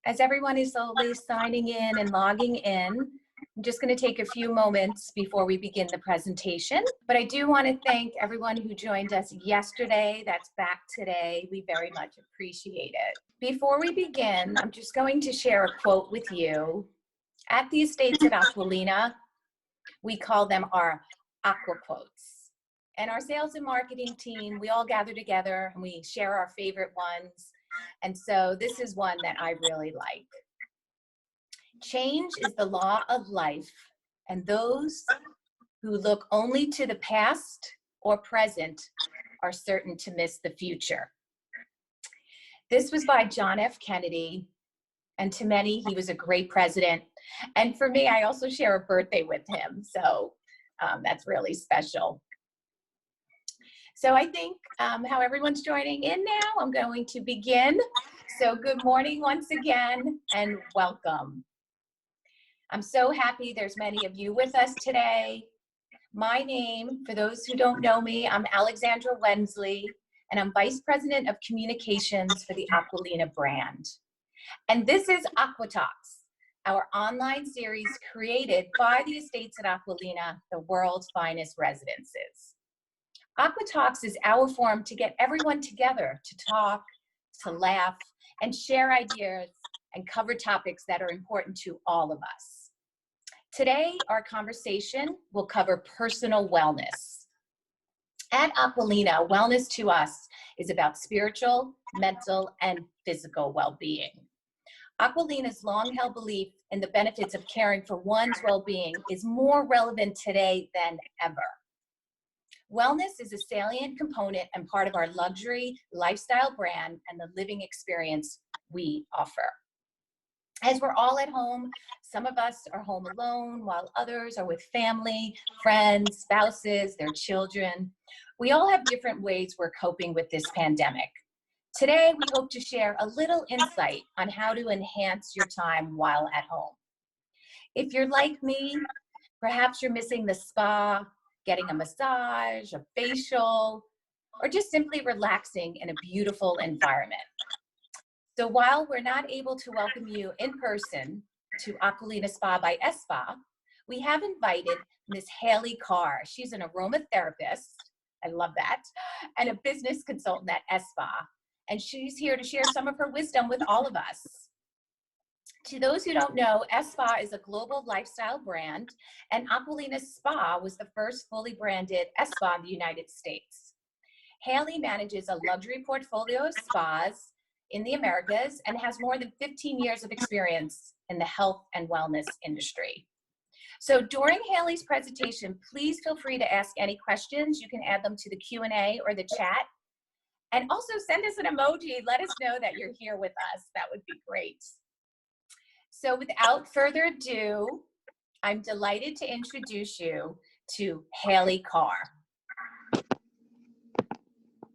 As everyone is slowly signing in and logging in, I'm just going to take a few moments before we begin the presentation. But I do want to thank everyone who joined us yesterday, that's back today. We very much appreciate it. Before we begin, I'm just going to share a quote with you. At the Estates at Aqualina, we call them our Aqua Quotes. And our sales and marketing team, we all gather together and we share our favorite ones. And so this is one that I really like. Change is the law of life, and those who look only to the past or present are certain to miss the future. This was by John F. Kennedy, and to many, he was a great president. And for me, I also share a birthday with him, so that's really special. So I think how everyone's joining in now, I'm going to begin. So good morning once again, and welcome. I'm so happy there's many of you with us today. My name, for those who don't know me, I'm Alexandra Wensley, and I'm Vice President of Communications for the Aqualina brand. And this is AcquaTalks, our online series created by the Estates at Aqualina, the world's finest residences. AcquaTalks is our forum to get everyone together to talk, to laugh, and share ideas and cover topics that are important to all of us. Today, our conversation will cover personal wellness. At Aqualina, wellness to us is about spiritual, mental, and physical well-being. Aqualina's long-held belief in the benefits of caring for one's well-being is more relevant today than ever. Wellness is a salient component and part of our luxury lifestyle brand and the living experience we offer. As we're all at home, some of us are home alone while others are with family, friends, spouses, their children. We all have different ways we're coping with this pandemic. Today, we hope to share a little insight on how to enhance your time while at home. If you're like me, perhaps you're missing the spa, getting a massage, a facial, or just simply relaxing in a beautiful environment. So while we're not able to welcome you in person to Aqualina Spa by ESPA, we have invited Ms. Haley Carr. She's an aromatherapist, I love that, and a business consultant at ESPA. And she's here to share some of her wisdom with all of us. To those who don't know, ESPA is a global lifestyle brand, and Aqualina Spa was the first fully branded ESPA in the United States. Haley manages a luxury portfolio of spas in the Americas and has more than 15 years of experience in the health and wellness industry. So during Haley's presentation, please feel free to ask any questions. You can add them to the Q&A or the chat. And also send us an emoji. Let us know that you're here with us. That would be great. So without further ado, I'm delighted to introduce you to Haley Carr.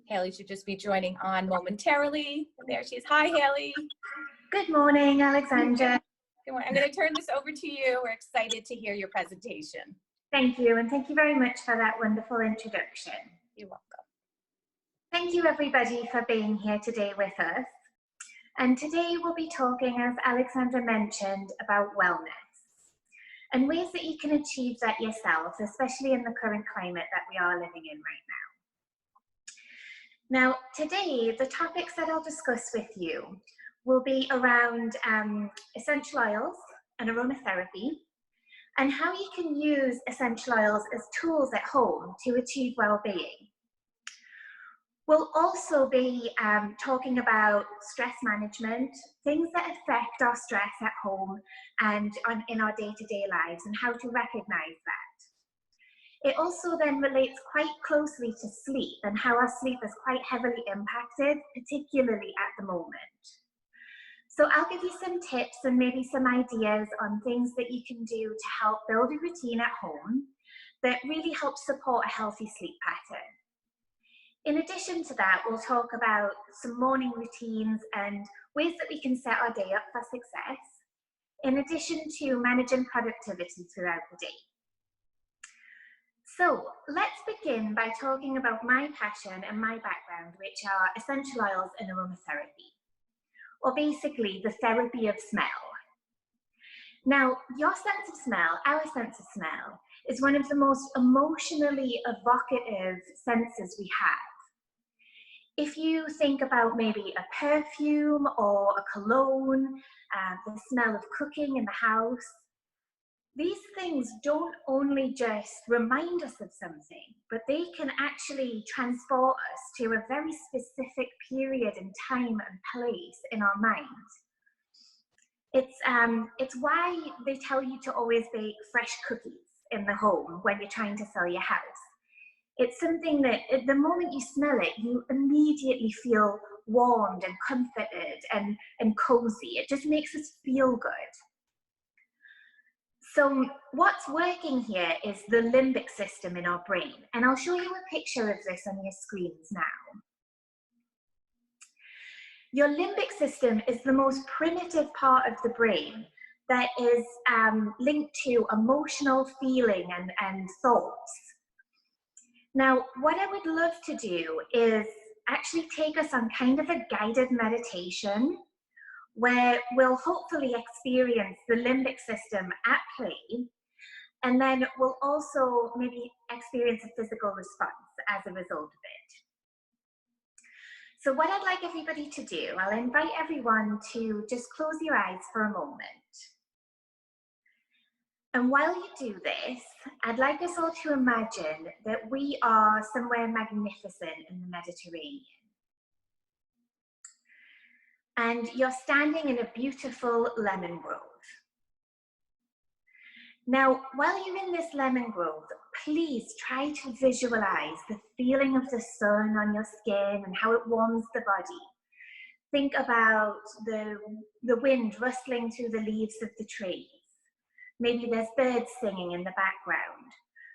Haley should just be joining on momentarily. There she is. Hi, Haley. Good morning, Alexandra. Good morning. I'm going to turn this over to you. We're excited to hear your presentation. Thank you, and thank you very much for that wonderful introduction. You're welcome. Thank you, everybody, for being here today with us. And today we'll be talking, as Alexandra mentioned, about wellness and ways that you can achieve that yourself, especially in the current climate that we are living in right now. Now, today, the topics that I'll discuss with you will be around essential oils and aromatherapy, and how you can use essential oils as tools at home to achieve well-being. We'll also be talking about stress management, things that affect our stress at home and in our day-to-day lives, and how to recognize that. It also then relates quite closely to sleep and how our sleep is quite heavily impacted, particularly at the moment. So I'll give you some tips and maybe some ideas on things that you can do to help build a routine at home that really helps support a healthy sleep pattern. In addition to that, we'll talk about some morning routines and ways that we can set our day up for success, in addition to managing productivity throughout the day. So let's begin by talking about my passion and my background, which are essential oils and aromatherapy. or basically the therapy of smell. Now, your sense of smell, our sense of smell, is one of the most emotionally evocative senses we have. If you think about maybe a perfume or a cologne, the smell of cooking in the house, these things don't only just remind us of something, but they can actually transport us to a very specific period in time and place in our mind. It's why they tell you to always bake fresh cookies in the home when you're trying to sell your house. It's something that at the moment you smell it, you immediately feel warmed and comforted and cozy. It just makes us feel good. So what's working here is the limbic system in our brain. And I'll show you a picture of this on your screens now. Your limbic system is the most primitive part of the brain that is linked to emotional feeling and thoughts. Now, what I would love to do is actually take us on kind of a guided meditation where we'll hopefully experience the limbic system at play, and then we'll also maybe experience a physical response as a result of it. So what I'd like everybody to do, I'll invite everyone to just close your eyes for a moment. And while you do this, I'd like us all to imagine that we are somewhere magnificent in the Mediterranean. And you're standing in a beautiful lemon grove. Now, while you're in this lemon grove, please try to visualize the feeling of the sun on your skin and how it warms the body. Think about the wind rustling through the leaves of the trees. Maybe there's birds singing in the background.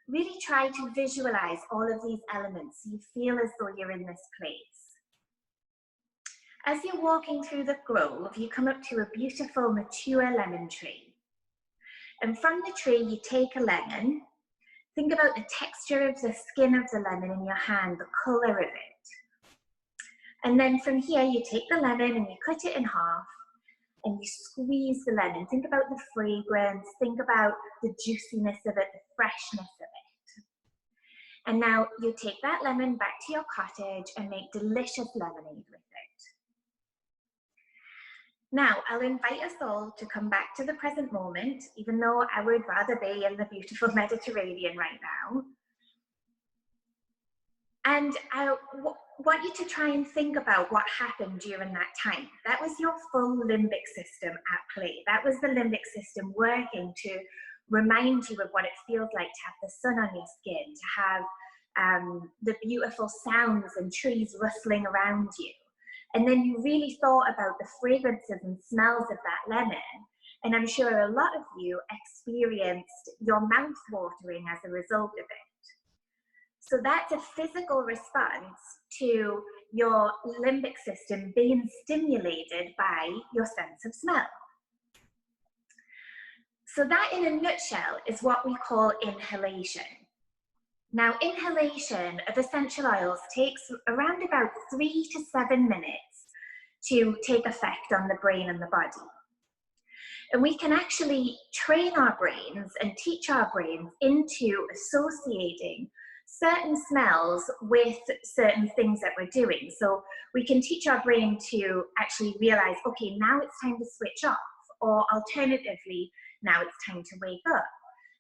Really try to visualize all of these elements so you feel as though you're in this place. As you're walking through the grove, you come up to a beautiful mature lemon tree. And from the tree, you take a lemon. Think about the texture of the skin of the lemon in your hand, the color of it. And then from here, you take the lemon and you cut it in half and you squeeze the lemon. Think about the fragrance, think about the juiciness of it, the freshness of it. And now you take that lemon back to your cottage and make delicious lemonade with it. Now, I'll invite us all to come back to the present moment, even though I would rather be in the beautiful Mediterranean right now. And I want you to try and think about what happened during that time. That was your full limbic system at play. That was the limbic system working to remind you of what it feels like to have the sun on your skin, to have the beautiful sounds and trees rustling around you. And then you really thought about the fragrances and smells of that lemon. And I'm sure a lot of you experienced your mouth watering as a result of it. So that's a physical response to your limbic system being stimulated by your sense of smell. So that in a nutshell is what we call inhalation. Now, inhalation of essential oils takes around about 3 to 7 minutes to take effect on the brain and the body. And we can actually train our brains and teach our brains into associating certain smells with certain things that we're doing. So we can teach our brain to actually realize, okay, now it's time to switch off, or alternatively, now it's time to wake up.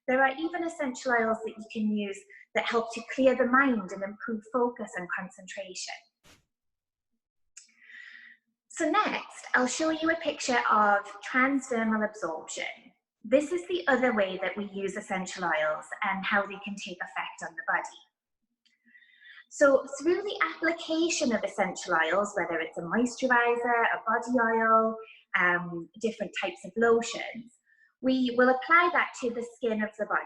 There are even essential oils that you can use that help to clear the mind and improve focus and concentration. So next, I'll show you a picture of transdermal absorption. This is the other way that we use essential oils and how they can take effect on the body. So through the application of essential oils, whether it's a moisturizer, a body oil, different types of lotions, we will apply that to the skin of the body.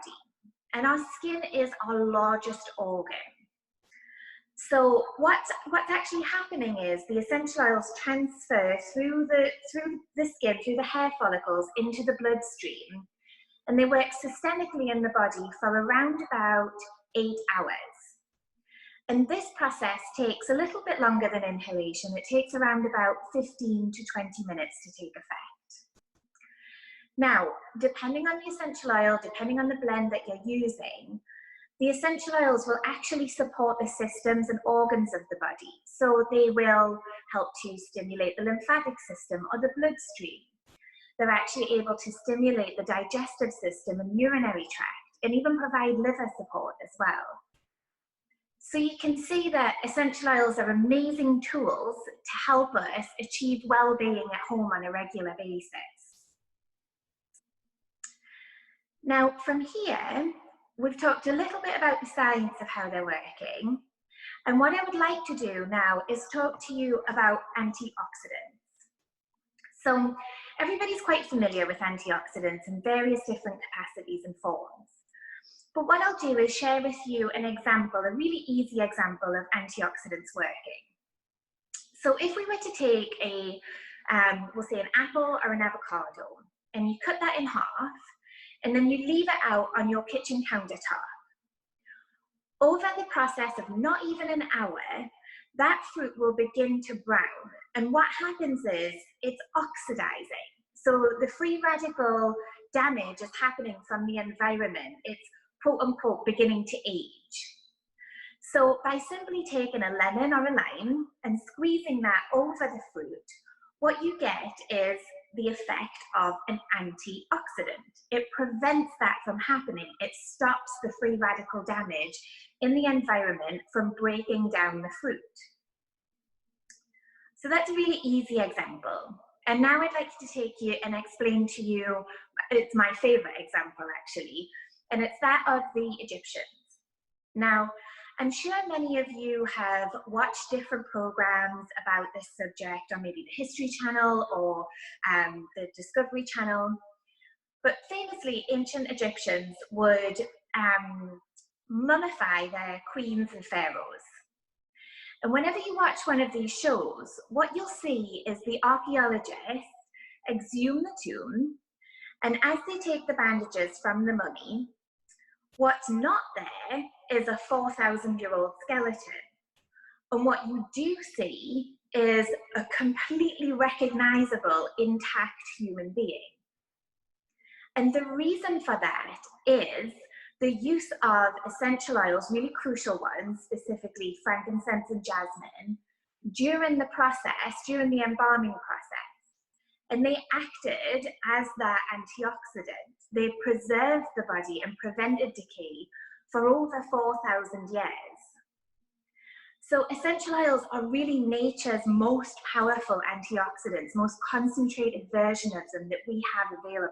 And our skin is our largest organ. So what's actually happening is the essential oils transfer through the skin, through the hair follicles into the bloodstream, and they work systemically in the body for around about 8 hours. And this process takes a little bit longer than inhalation. It takes around about 15 to 20 minutes to take effect. Now, depending on the essential oil, depending on the blend that you're using, the essential oils will actually support the systems and organs of the body. So they will help to stimulate the lymphatic system or the bloodstream. They're actually able to stimulate the digestive system and urinary tract, and even provide liver support as well. So you can see that essential oils are amazing tools to help us achieve well-being at home on a regular basis. Now, from here, we've talked a little bit about the science of how they're working. And what I would like to do now is talk to you about antioxidants. So everybody's quite familiar with antioxidants in various different capacities and forms. But what I'll do is share with you an example, a really easy example of antioxidants working. So if we were to take we'll say an apple or an avocado, and you cut that in half, and then you leave it out on your kitchen countertop. Over the process of not even an hour, that fruit will begin to brown. And what happens is it's oxidizing. So the free radical damage is happening from the environment. It's quote unquote beginning to age. So by simply taking a lemon or a lime and squeezing that over the fruit, what you get is the effect of an antioxidant. It prevents that from happening. It stops the free radical damage in the environment from breaking down the fruit. So that's a really easy example. And now I'd like to take you and explain to you, it's my favorite example actually, and it's that of the Egyptians. Now, I'm sure many of you have watched different programs about this subject, or maybe the History Channel or the Discovery Channel. But famously, ancient Egyptians would mummify their queens and pharaohs. And whenever you watch one of these shows, what you'll see is the archaeologists exhume the tomb, and as they take the bandages from the mummy, what's not there is a 4,000-year-old skeleton. And what you do see is a completely recognizable, intact human being. And the reason for that is the use of essential oils, really crucial ones, specifically frankincense and jasmine, during the process, during the embalming process. And they acted as that antioxidant. They preserved the body and prevented decay for over 4,000 years. So essential oils are really nature's most powerful antioxidants, most concentrated version of them that we have available.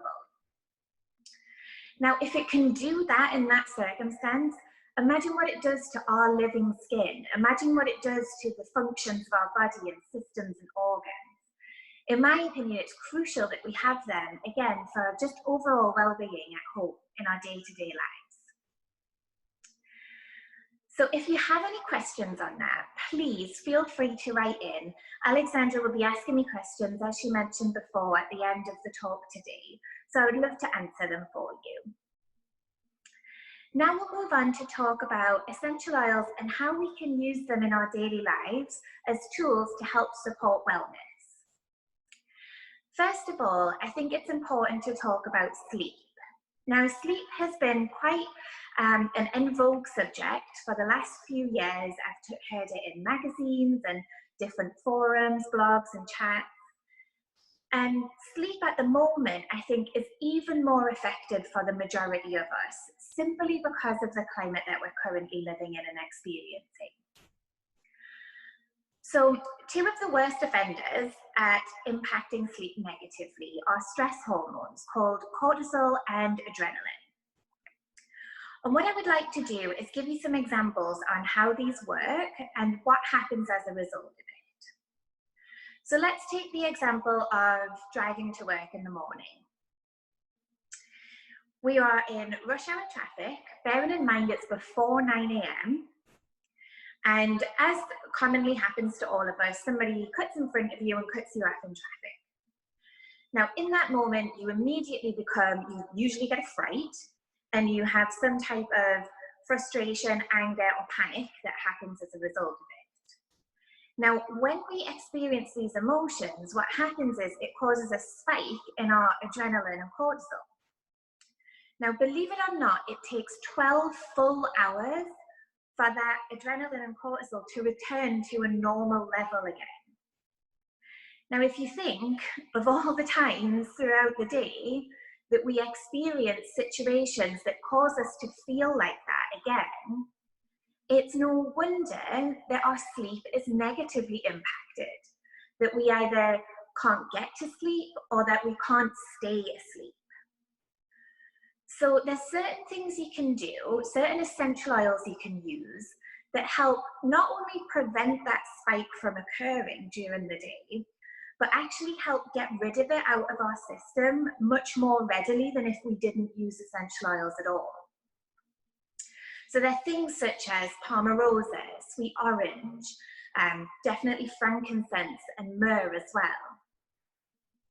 Now, if it can do that in that circumstance, imagine what it does to our living skin. Imagine what it does to the functions of our body and systems and organs. In my opinion, it's crucial that we have them, again, for just overall well-being at home in our day-to-day lives. So if you have any questions on that, please feel free to write in. Alexandra will be asking me questions, as she mentioned before, at the end of the talk today. So I would love to answer them for you. Now we'll move on to talk about essential oils and how we can use them in our daily lives as tools to help support wellness. First of all, I think it's important to talk about sleep. Now, sleep has been quite an en vogue subject for the last few years. I've heard it in magazines and different forums, blogs and chats. And sleep at the moment, I think, is even more affected for the majority of us, simply because of the climate that we're currently living in and experiencing. So, two of the worst offenders at impacting sleep negatively are stress hormones called cortisol and adrenaline. And what I would like to do is give you some examples on how these work and what happens as a result of it. So let's take the example of driving to work in the morning. We are in rush hour traffic, bearing in mind it's before 9 a.m. And as commonly happens to all of us, somebody cuts in front of you and cuts you off in traffic. Now, in that moment, you immediately you usually get a fright, and you have some type of frustration, anger, or panic that happens as a result of it. Now, when we experience these emotions, what happens is it causes a spike in our adrenaline and cortisol. Now, believe it or not, it takes 12 full hours for that adrenaline and cortisol to return to a normal level again. Now, if you think of all the times throughout the day that we experience situations that cause us to feel like that again, it's no wonder that our sleep is negatively impacted, that we either can't get to sleep or that we can't stay asleep. So there's certain things you can do, certain essential oils you can use that help not only prevent that spike from occurring during the day, but actually help get rid of it out of our system much more readily than if we didn't use essential oils at all. So there are things such as palmarosa, sweet orange, definitely frankincense and myrrh as well.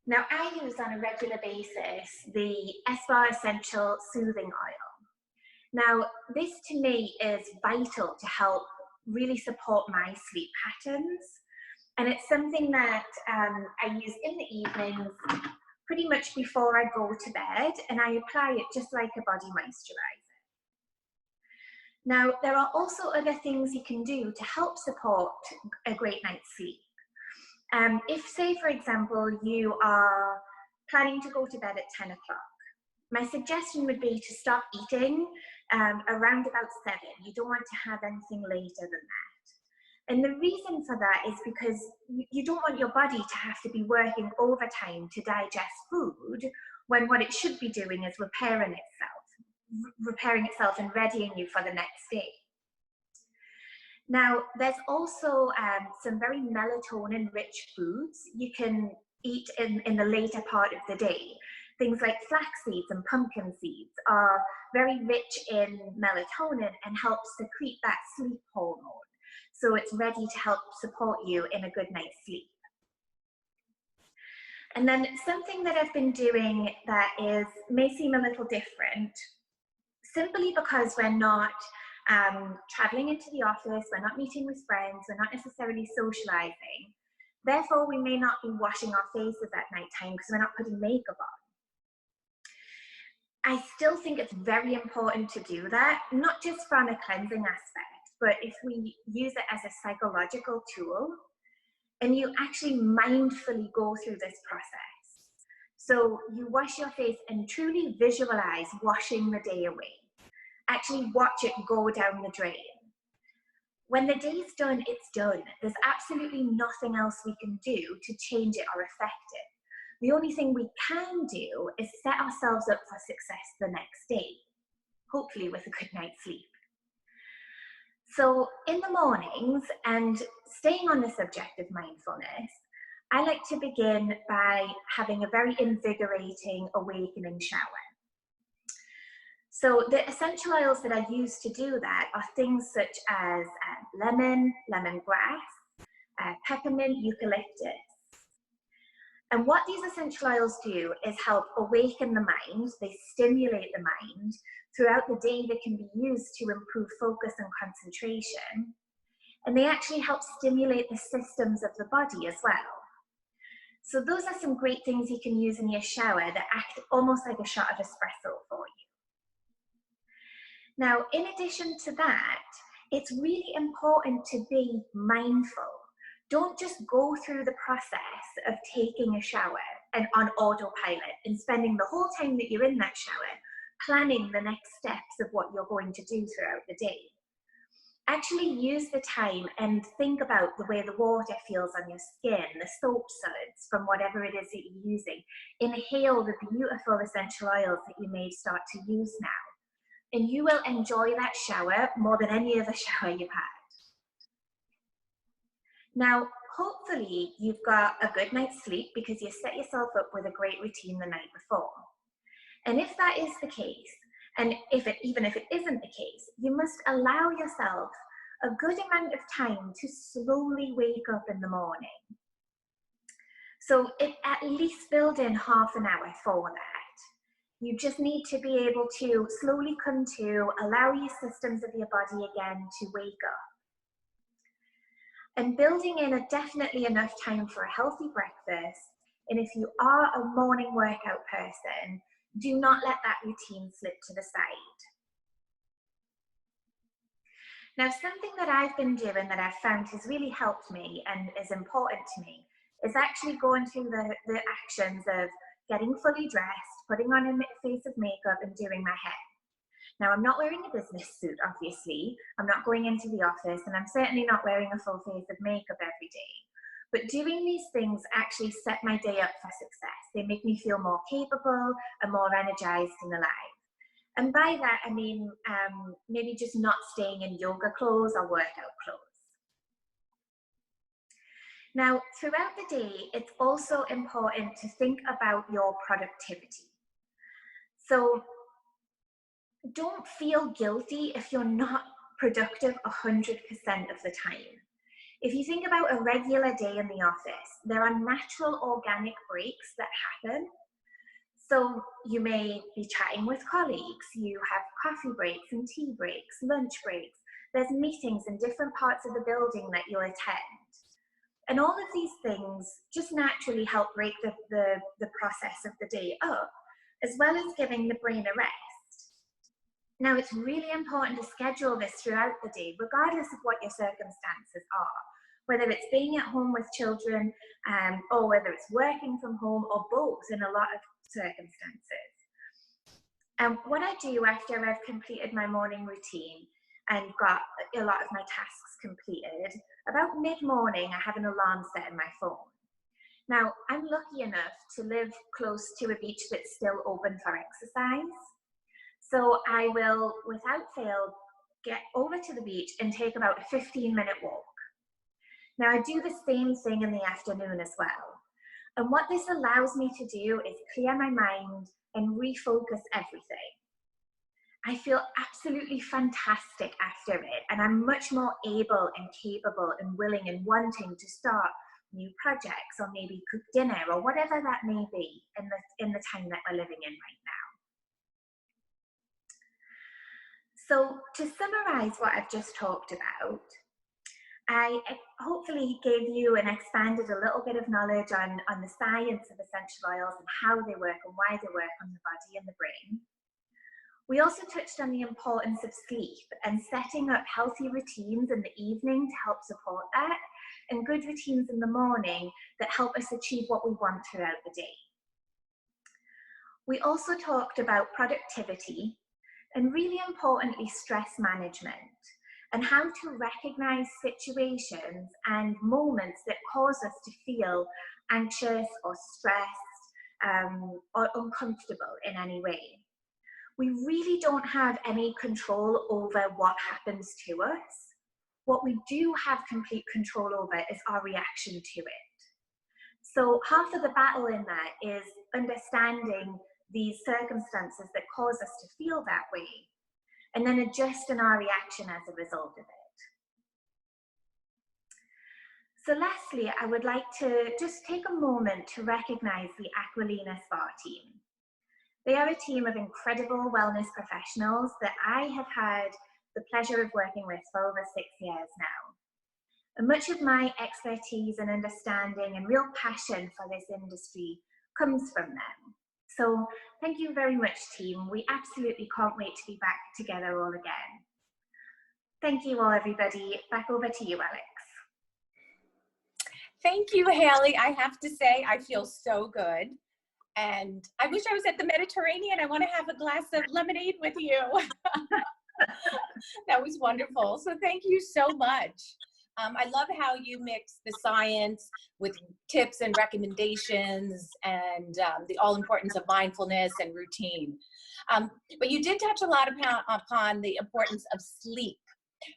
Now, I use on a regular basis the ESPA Essential Soothing Oil. Now, this to me is vital to help really support my sleep patterns. And it's something that I use in the evenings, pretty much before I go to bed, and I apply it just like a body moisturizer. Now, there are also other things you can do to help support a great night's sleep. If, say, for example, you are planning to go to bed at 10 o'clock, my suggestion would be to stop eating around about 7. You don't want to have anything later than that. And the reason for that is because you don't want your body to have to be working overtime to digest food when what it should be doing is repairing itself and readying you for the next day. Now, there's also some very melatonin-rich foods you can eat in the later part of the day. Things like flax seeds and pumpkin seeds are very rich in melatonin and help secrete that sleep hormone. So it's ready to help support you in a good night's sleep. And then something that I've been doing that may seem a little different, simply because we're not traveling into the office, we're not meeting with friends, we're not necessarily socializing. Therefore, we may not be washing our faces at night time because we're not putting makeup on. I still think it's very important to do that, not just from a cleansing aspect, but if we use it as a psychological tool, and you actually mindfully go through this process. So you wash your face and truly visualize washing the day away. Actually watch it go down the drain. When the day's done, it's done. There's absolutely nothing else we can do to change it or affect it. The only thing we can do is set ourselves up for success the next day, hopefully with a good night's sleep. So in the mornings, and staying on the subject of mindfulness, I like to begin by having a very invigorating, awakening shower. So the essential oils that I use to do that are things such as lemon, lemongrass, peppermint, eucalyptus. And what these essential oils do is help awaken the mind, they stimulate the mind. Throughout the day, they can be used to improve focus and concentration. And they actually help stimulate the systems of the body as well. So those are some great things you can use in your shower that act almost like a shot of espresso for you. Now, in addition to that, it's really important to be mindful. Don't just go through the process of taking a shower and on autopilot and spending the whole time that you're in that shower planning the next steps of what you're going to do throughout the day. Actually use the time and think about the way the water feels on your skin, the soap suds from whatever it is that you're using. Inhale the beautiful essential oils that you may start to use now. And you will enjoy that shower more than any other shower you've had. Now, hopefully you've got a good night's sleep because you set yourself up with a great routine the night before. And if that is the case, and even if it isn't the case, you must allow yourself a good amount of time to slowly wake up in the morning. So at least build in half an hour for that. You just need to be able to slowly come to, allow your systems of your body again to wake up. And building in definitely enough time for a healthy breakfast. And if you are a morning workout person, do not let that routine slip to the side. Now, something that I've been doing that I've found has really helped me and is important to me is actually going through the actions of getting fully dressed, putting on a face of makeup and doing my hair. Now, I'm not wearing a business suit, obviously. I'm not going into the office, and I'm certainly not wearing a full face of makeup every day. But doing these things actually set my day up for success. They make me feel more capable and more energized and alive. And by that, I mean maybe just not staying in yoga clothes or workout clothes. Now, throughout the day, it's also important to think about your productivity. So don't feel guilty if you're not productive 100% of the time. If you think about a regular day in the office, there are natural organic breaks that happen. So you may be chatting with colleagues, you have coffee breaks and tea breaks, lunch breaks. There's meetings in different parts of the building that you'll attend. And all of these things just naturally help break the process of the day up, as well as giving the brain a rest. Now, it's really important to schedule this throughout the day, regardless of what your circumstances are, whether it's being at home with children, or whether it's working from home, or both in a lot of circumstances. What I do after I've completed my morning routine and got a lot of my tasks completed, about mid-morning, I have an alarm set in my phone. Now, I'm lucky enough to live close to a beach that's still open for exercise. So I will, without fail, get over to the beach and take about a 15-minute walk. Now, I do the same thing in the afternoon as well. And what this allows me to do is clear my mind and refocus everything. I feel absolutely fantastic after it, and I'm much more able and capable and willing and wanting to start new projects, or maybe cook dinner, or whatever that may be in the time that we're living in right now. So to summarize what I've just talked about, I hopefully gave you and expanded a little bit of knowledge on the science of essential oils and how they work and why they work on the body and the brain. We also touched on the importance of sleep and setting up healthy routines in the evening to help support that, and good routines in the morning that help us achieve what we want throughout the day. We also talked about productivity and, really importantly, stress management, and how to recognize situations and moments that cause us to feel anxious or stressed or uncomfortable in any way. We really don't have any control over what happens to us. What we do have complete control over is our reaction to it. So half of the battle in that is understanding these circumstances that cause us to feel that way, and then adjusting our reaction as a result of it. So lastly, I would like to just take a moment to recognize the Aqualina Spa team. They are a team of incredible wellness professionals that I have had the pleasure of working with for over 6 years now. And much of my expertise and understanding and real passion for this industry comes from them. So thank you very much, team. We absolutely can't wait to be back together all again. Thank you all, everybody. Back over to you, Alex. Thank you, Haley. I have to say, I feel so good. And I wish I was at the Mediterranean. I want to have a glass of lemonade with you. That was wonderful. So thank you so much. I love how you mix the science with tips and recommendations and the all importance of mindfulness and routine. But you did touch a lot upon the importance of sleep.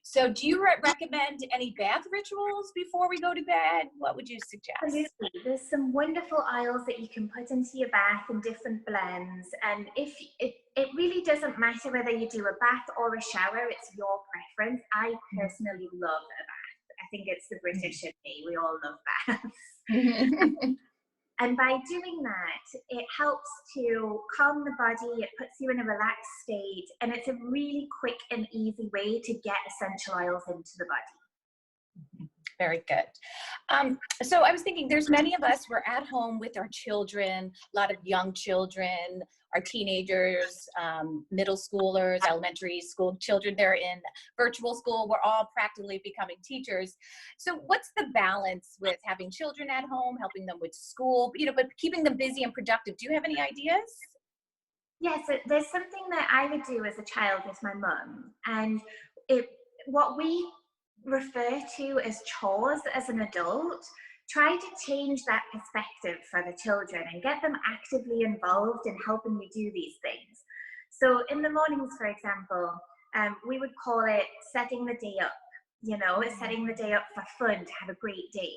So do you recommend any bath rituals before we go to bed? What would you suggest? Absolutely. There's some wonderful oils that you can put into your bath in different blends. And if it really doesn't matter whether you do a bath or a shower, it's your preference. I personally love a bath. I think it's the British in me. We all love baths. And by doing that, it helps to calm the body, it puts you in a relaxed state, and it's a really quick and easy way to get essential oils into the body. Very good. So I was thinking, there's many of us, we're at home with our children, a lot of young children, our teenagers, middle schoolers, elementary school children, they're in virtual school. We're all practically becoming teachers. So what's the balance with having children at home, helping them with school, but keeping them busy and productive? Do you have any ideas? Yes, there's something that I would do as a child with my mum, and what we refer to as chores as an adult, try to change that perspective for the children and get them actively involved in helping you do these things. So in the mornings, for example, we would call it setting the day up, setting the day up for fun, to have a great day.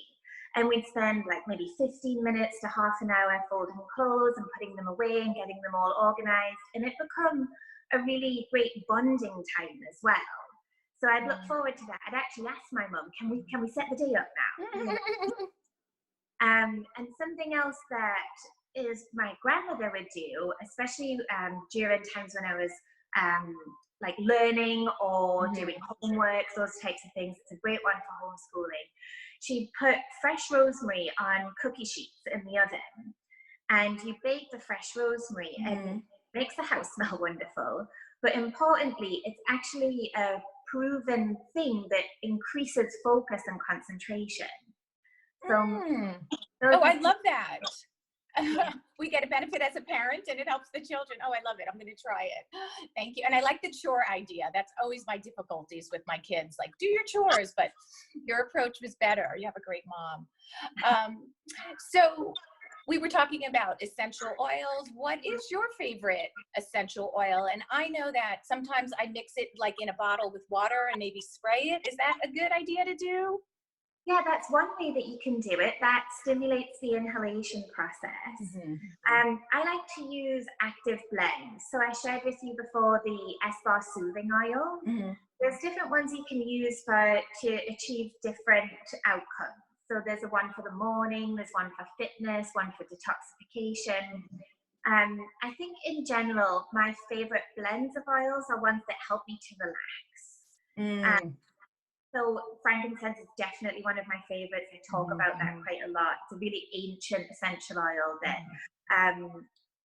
And we'd spend like maybe 15 minutes to half an hour folding clothes and putting them away and getting them all organized. And it become a really great bonding time as well. So I'd look forward to that. I'd actually ask my mum, can we set the day up now? And something else that is my grandmother would do, especially during times when I was like learning or doing homework, those types of things. It's a great one for homeschooling. She'd put fresh rosemary on cookie sheets in the oven, and you bake the fresh rosemary and it makes the house smell wonderful. But importantly, it's actually a proven thing that increases focus and concentration. So, oh, I love that. We get a benefit as a parent and it helps the children. Oh, I love it. I'm going to try it. Thank you. And I like the chore idea. That's always my difficulties with my kids. Like, do your chores, but your approach was better. You have a great mom. So we were talking about essential oils. What is your favorite essential oil? And I know that sometimes I mix it like in a bottle with water and maybe spray it. Is that a good idea to do? Yeah, that's one way that you can do it. That stimulates the inhalation process. I like to use active blends. So I shared with you before the ESPA soothing oil. There's different ones you can use to achieve different outcomes. So there's a one for the morning, there's one for fitness, one for detoxification. I think in general, my favorite blends of oils are ones that help me to relax. So frankincense is definitely one of my favorites. I talk about that quite a lot. It's a really ancient essential oil that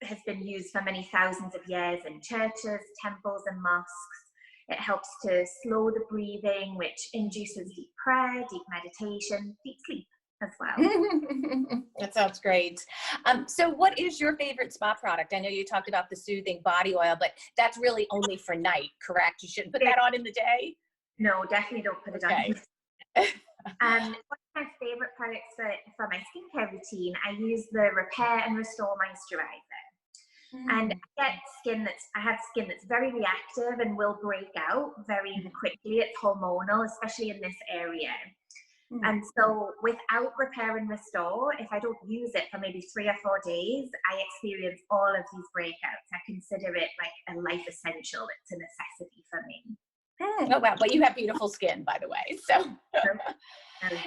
has been used for many thousands of years in churches, temples, and mosques. It helps to slow the breathing, which induces deep prayer, deep meditation, deep sleep as well. That sounds great. So what is your favorite spa product? I know you talked about the soothing body oil, but that's really only for night, correct? You shouldn't put that on in the day? No, definitely don't put it on. One of my favorite products for my skincare routine, I use the Repair and Restore Moisturizer. And I have skin that's very reactive and will break out very quickly. It's hormonal, especially in this area. And so without Repair and Restore, if I don't use it for maybe 3 or 4 days, I experience all of these breakouts. I consider it like a life essential. It's a necessity for me. Oh, wow. But you have beautiful skin, by the way.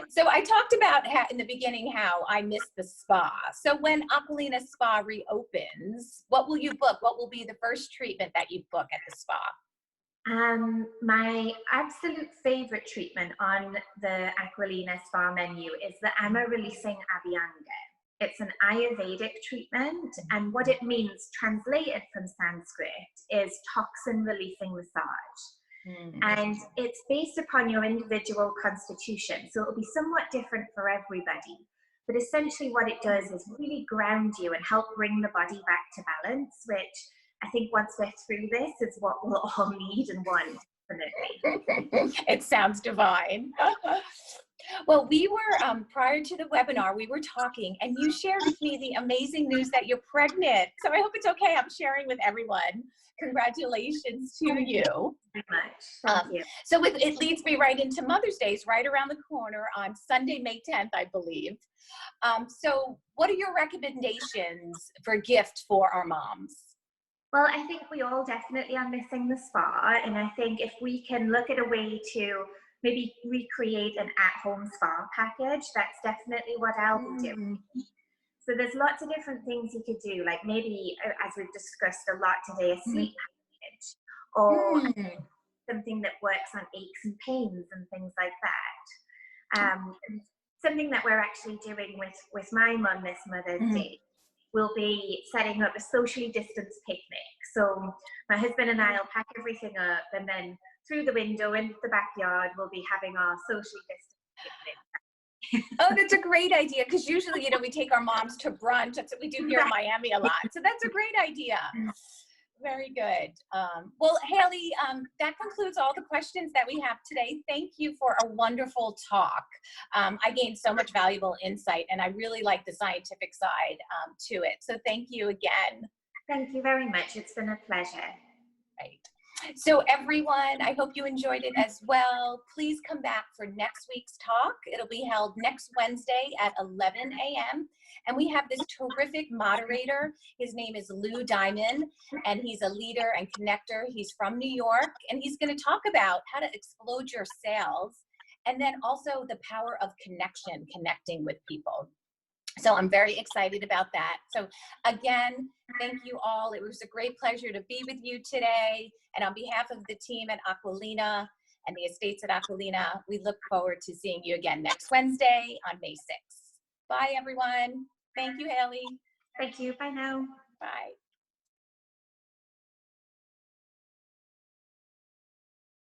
So I talked about in the beginning how I miss the spa. So when Aqualina Spa reopens, what will you book? What will be the first treatment that you book at the spa? My absolute favorite treatment on the Aqualina Spa menu is the Ama Releasing Abhyanga. It's an Ayurvedic treatment, and what it means, translated from Sanskrit, is toxin releasing massage. And it's based upon your individual constitution, so it'll be somewhat different for everybody. But essentially what it does is really ground you and help bring the body back to balance, which I think once we're through this is what we'll all need and want, definitely. It sounds divine. Well, we were, prior to the webinar, we were talking and you shared with me the amazing news that you're pregnant. So I hope it's okay. I'm sharing with everyone. Congratulations to you. Very much. Thank you. So it leads me right into Mother's Day, right around the corner on Sunday, May 10th, I believe. So what are your recommendations for a gift for our moms? Well, I think we all definitely are missing the spa. And I think if we can look at a way to maybe recreate an at-home spa package, that's definitely what I'll be doing. So there's lots of different things you could do, like maybe, as we've discussed a lot today, a sleep package, or something that works on aches and pains and things like that. Something that we're actually doing with my mum this Mother's Day will be setting up a socially distanced picnic. So my husband and I will pack everything up, and then through the window in the backyard, we'll be having our socially distanced picnic. Oh, that's a great idea, because usually, you know, we take our moms to brunch. That's what we do here in Miami a lot. So that's a great idea. Very good. Well, Haley, that concludes all the questions that we have today. Thank you for a wonderful talk. I gained so much valuable insight, and I really like the scientific side to it. So thank you again. Thank you very much. It's been a pleasure. Right. So everyone, I hope you enjoyed it as well. Please come back for next week's talk. It'll be held next Wednesday at 11 a.m. And we have this terrific moderator. His name is Lou Diamond, and he's a leader and connector. He's from New York, and he's going to talk about how to explode your sales, and then also the power of connection, connecting with people. So I'm very excited about that. So again, thank you all. It was a great pleasure to be with you today. And on behalf of the team at Aqualina and the estates at Aqualina, we look forward to seeing you again next Wednesday on May 6th. Bye, everyone. Thank you, Haley. Thank you. Bye now. Bye.